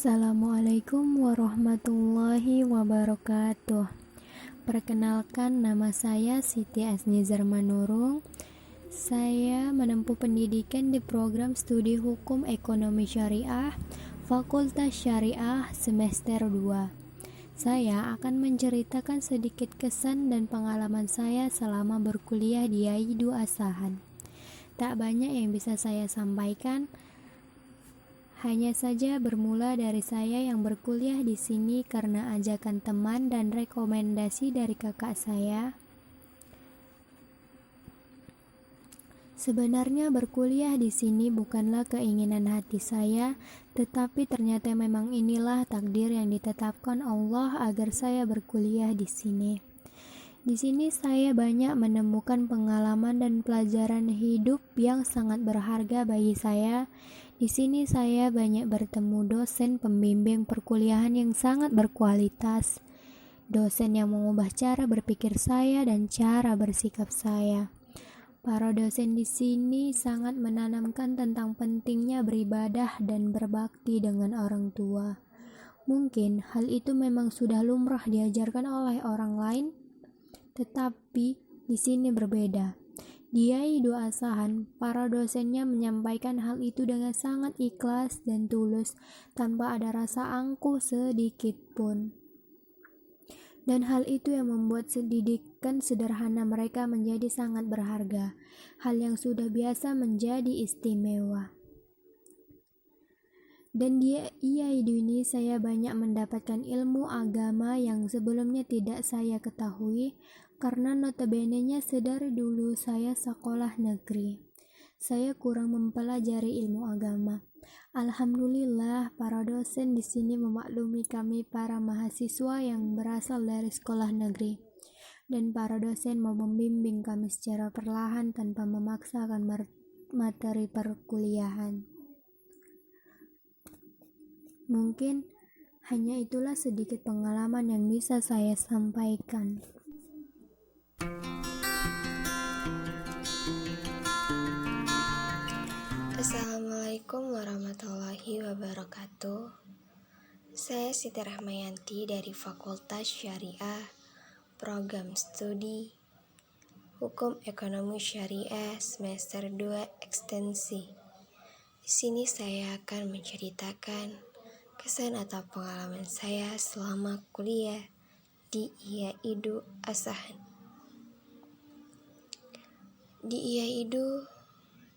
Assalamualaikum warahmatullahi wabarakatuh. Perkenalkan, nama saya Siti Asnizar Manurung. Saya menempuh pendidikan di program studi Hukum Ekonomi Syariah Fakultas Syariah semester 2. Saya akan menceritakan sedikit kesan dan pengalaman saya selama berkuliah di Yaidu Asahan. Tak banyak yang bisa saya sampaikan, hanya saja bermula dari saya yang berkuliah di sini karena ajakan teman dan rekomendasi dari kakak saya. Sebenarnya berkuliah di sini bukanlah keinginan hati saya, tetapi ternyata memang inilah takdir yang ditetapkan Allah agar saya berkuliah di sini. Di sini saya banyak menemukan pengalaman dan pelajaran hidup yang sangat berharga bagi saya. Di sini saya banyak bertemu dosen pembimbing perkuliahan yang sangat berkualitas, dosen yang mengubah cara berpikir saya dan cara bersikap saya. Para dosen di sini sangat menanamkan tentang pentingnya beribadah dan berbakti dengan orang tua. Mungkin hal itu memang sudah lumrah diajarkan oleh orang lain, tetapi di sini berbeda. Di Yaidu Asahan, para dosennya menyampaikan hal itu dengan sangat ikhlas dan tulus, tanpa ada rasa angkuh sedikit pun. Dan hal itu yang membuat pendidikan sederhana mereka menjadi sangat berharga, hal yang sudah biasa menjadi istimewa. Dan di Yaidu ini saya banyak mendapatkan ilmu agama yang sebelumnya tidak saya ketahui, karena notabene-nya sedari dulu saya sekolah negeri. Saya kurang mempelajari ilmu agama. Alhamdulillah, para dosen di sini memaklumi kami para mahasiswa yang berasal dari sekolah negeri. Dan para dosen mau membimbing kami secara perlahan tanpa memaksakan materi perkuliahan. Mungkin hanya itulah sedikit pengalaman yang bisa saya sampaikan. Assalamualaikum warahmatullahi wabarakatuh. Saya Siti Rahmayanti dari Fakultas Syariah, Program Studi Hukum Ekonomi Syariah semester 2 Ekstensi. Di sini saya akan menceritakan kesan atau pengalaman saya selama kuliah di Yaidu Asahan. Di Yaidu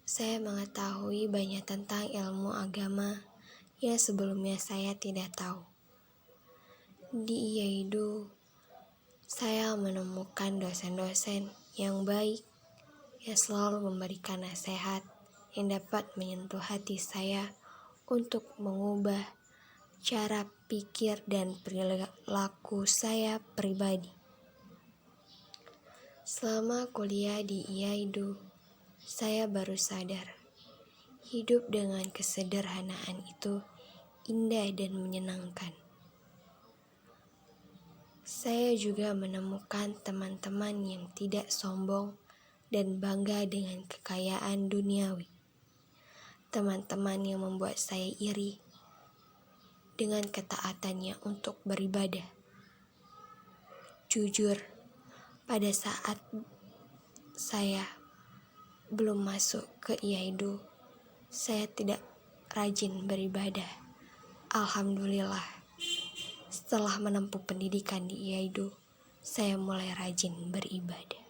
saya mengetahui banyak tentang ilmu agama yang sebelumnya saya tidak tahu. Di Yaidu, saya menemukan dosen-dosen yang baik, yang selalu memberikan nasihat yang dapat menyentuh hati saya untuk mengubah cara pikir dan perilaku saya pribadi. Selama kuliah di Yaidu, saya baru sadar, hidup dengan kesederhanaan itu indah dan menyenangkan. Saya juga menemukan teman-teman yang tidak sombong dan bangga dengan kekayaan duniawi. Teman-teman yang membuat saya iri dengan ketaatannya untuk beribadah. Jujur, pada saat saya belum masuk ke Yaidu, saya tidak rajin beribadah. Alhamdulillah, setelah menempuh pendidikan di Yaidu, saya mulai rajin beribadah.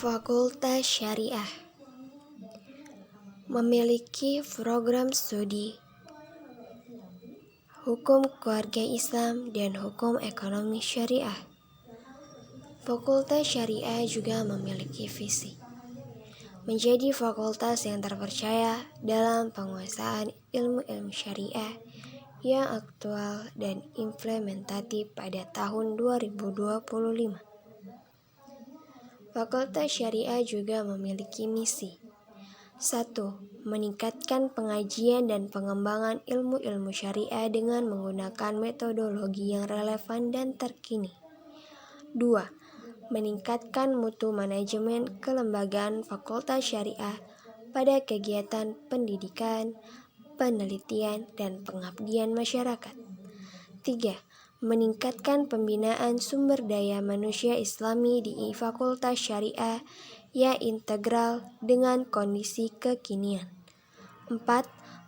Fakultas Syariah memiliki program studi Hukum Keluarga Islam dan Hukum Ekonomi Syariah. Fakultas Syariah juga memiliki visi menjadi fakultas yang terpercaya dalam penguasaan ilmu-ilmu syariah yang aktual dan implementatif pada tahun 2025. Fakultas Syariah juga memiliki misi 1. Meningkatkan pengajian dan pengembangan ilmu-ilmu syariah dengan menggunakan metodologi yang relevan dan terkini. 2. meningkatkan mutu manajemen kelembagaan Fakultas Syariah pada kegiatan pendidikan, penelitian, dan pengabdian masyarakat. 3. Meningkatkan pembinaan sumber daya manusia Islami di Fakultas Syariah yang integral dengan kondisi kekinian. 4.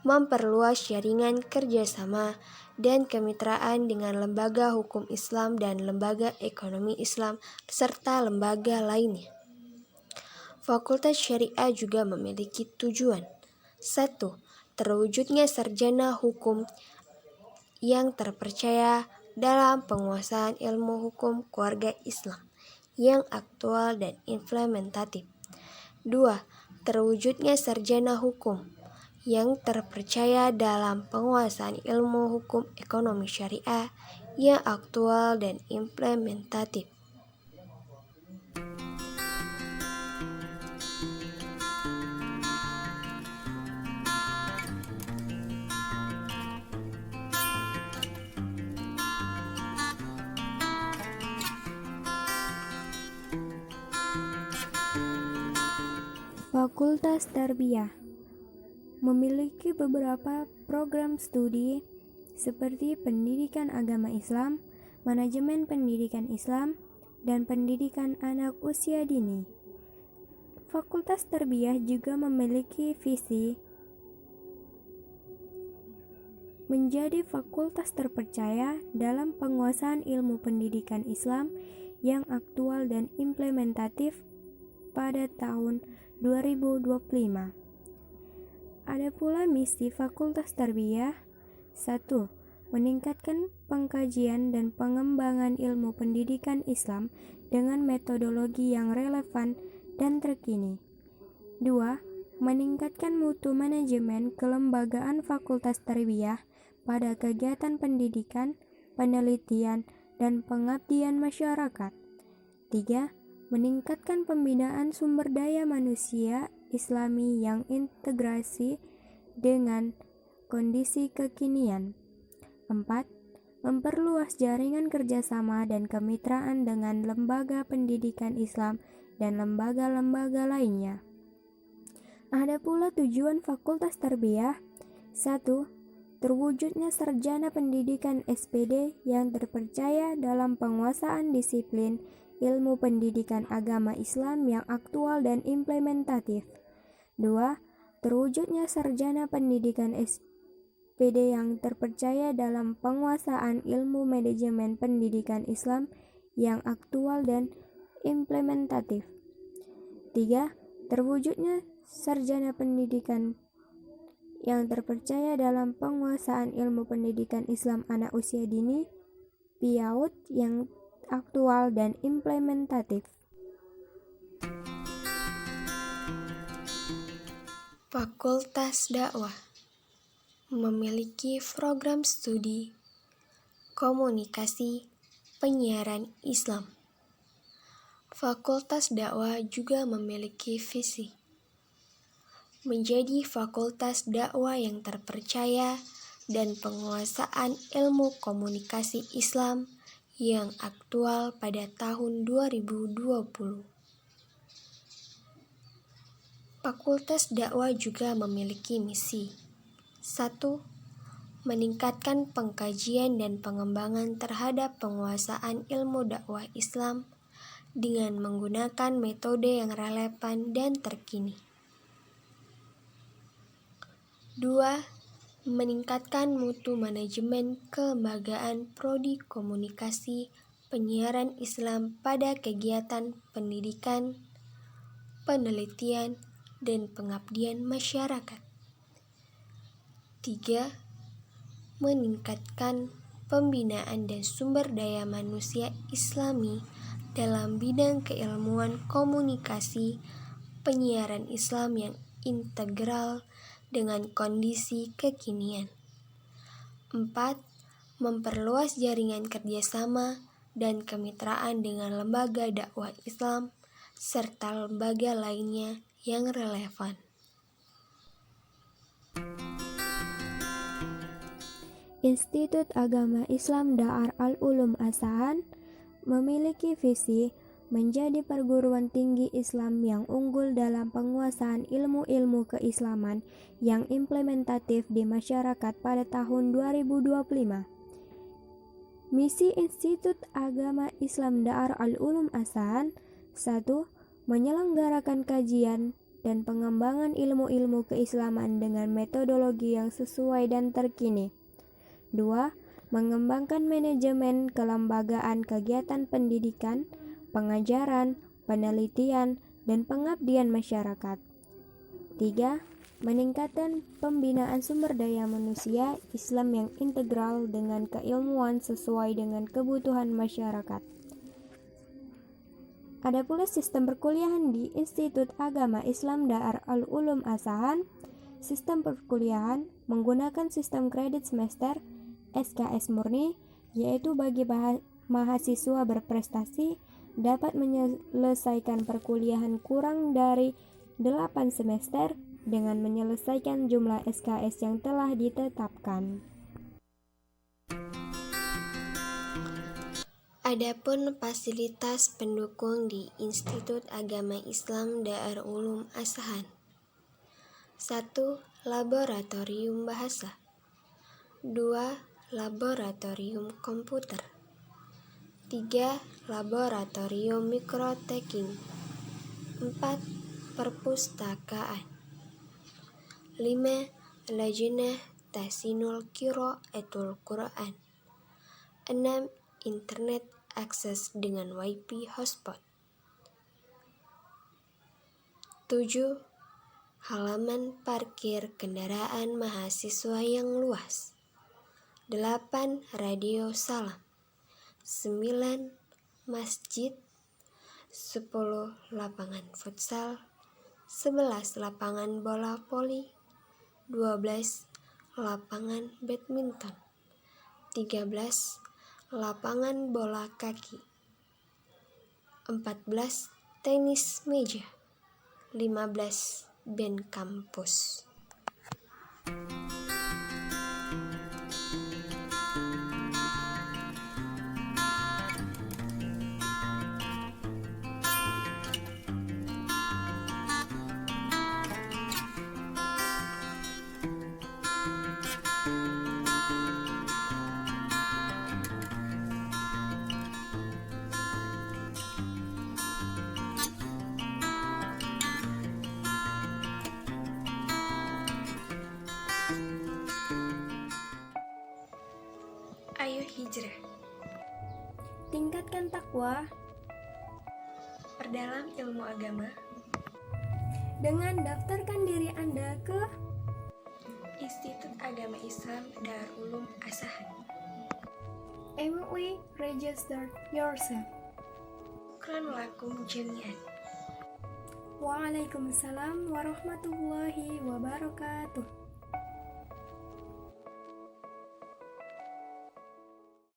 Memperluas jaringan kerjasama dan kemitraan dengan lembaga hukum Islam dan lembaga ekonomi Islam serta lembaga lainnya. Fakultas Syariah juga memiliki tujuan. 1. Terwujudnya sarjana hukum yang terpercaya dalam penguasaan ilmu hukum keluarga Islam yang aktual dan implementatif. 2. Terwujudnya sarjana hukum yang terpercaya dalam penguasaan ilmu hukum ekonomi syariah yang aktual dan implementatif. Fakultas Tarbiyah memiliki beberapa program studi seperti pendidikan agama Islam, manajemen pendidikan Islam, dan pendidikan anak usia dini. Fakultas Tarbiyah juga memiliki visi menjadi fakultas terpercaya dalam penguasaan ilmu pendidikan Islam yang aktual dan implementatif pada tahun 2025. Ada pula misi Fakultas Tarbiyah. 1. Meningkatkan pengkajian dan pengembangan ilmu pendidikan Islam dengan metodologi yang relevan dan terkini. 2. Meningkatkan mutu manajemen kelembagaan Fakultas Tarbiyah pada kegiatan pendidikan, penelitian, dan pengabdian masyarakat. 3. Meningkatkan pembinaan sumber daya manusia Islami yang integrasi dengan kondisi kekinian. 4. Memperluas jaringan kerjasama dan kemitraan dengan lembaga pendidikan Islam dan lembaga-lembaga lainnya. Ada pula tujuan Fakultas Tarbiyah. 1. Terwujudnya sarjana pendidikan SPD yang terpercaya dalam penguasaan disiplin ilmu pendidikan agama Islam yang aktual dan implementatif. 2. Terwujudnya sarjana pendidikan SPD yang terpercaya dalam penguasaan ilmu manajemen pendidikan Islam yang aktual dan implementatif. 3. Terwujudnya sarjana pendidikan yang terpercaya dalam penguasaan ilmu pendidikan Islam anak usia dini PIAUD yang aktual dan implementatif. Fakultas Dakwah memiliki program studi komunikasi penyiaran Islam. Fakultas Dakwah juga memiliki visi menjadi fakultas dakwah yang terpercaya dan penguasaan ilmu komunikasi Islam yang aktual pada tahun 2020. Fakultas Dakwah juga memiliki misi. 1. Meningkatkan pengkajian dan pengembangan terhadap penguasaan ilmu dakwah Islam dengan menggunakan metode yang relevan dan terkini. 2. Meningkatkan mutu manajemen kelembagaan prodi komunikasi penyiaran Islam pada kegiatan pendidikan, penelitian, dan pengabdian masyarakat. 3. Meningkatkan pembinaan dan sumber daya manusia Islami dalam bidang keilmuan komunikasi penyiaran Islam yang integral dengan kondisi kekinian. 4. Memperluas jaringan kerjasama dan kemitraan dengan lembaga dakwah Islam serta lembaga lainnya yang relevan. Institut Agama Islam Dar al-Ulum Asahan memiliki visi menjadi perguruan tinggi Islam yang unggul dalam penguasaan ilmu-ilmu keislaman yang implementatif di masyarakat pada tahun 2025. Misi Institut Agama Islam Dar al-Ulum Asahan: 1. Menyelenggarakan kajian dan pengembangan ilmu-ilmu keislaman dengan metodologi yang sesuai dan terkini. 2. Mengembangkan manajemen kelembagaan kegiatan pendidikan, pengajaran, penelitian, dan pengabdian masyarakat. 3. Meningkatkan pembinaan sumber daya manusia Islam yang integral dengan keilmuan sesuai dengan kebutuhan masyarakat. Ada pula sistem perkuliahan di Institut Agama Islam Dar al-Ulum Asahan. Sistem perkuliahan menggunakan sistem kredit semester SKS murni, yaitu bagi mahasiswa berprestasi dapat menyelesaikan perkuliahan kurang dari 8 semester dengan menyelesaikan jumlah SKS yang telah ditetapkan. Adapun fasilitas pendukung di Institut Agama Islam Dar Ulum Asahan: 1. Laboratorium Bahasa. 2. Laboratorium Komputer. 3. Laboratorium Mikroteking. 4. Perpustakaan. 5. Lajnah Tahsinul Qiraatul Quran. 6. Internet akses dengan Wi-Fi hotspot. 7. Halaman parkir kendaraan mahasiswa yang luas. 8. Radio salam. 9. Masjid. 10. Lapangan futsal. 11. Lapangan bola voli. 12. Lapangan badminton. 13. Lapangan bola kaki. 14. Tenis meja. 15. Band kampus. Ayo hijrah. Tingkatkan takwa Perdalam ilmu agama dengan daftarkan diri Anda ke Institut Agama Islam Dar Ulum Asahan. MUI Register Yourself. Syukran lakum jami'an. Waalaikumsalam warahmatullahi wabarakatuh.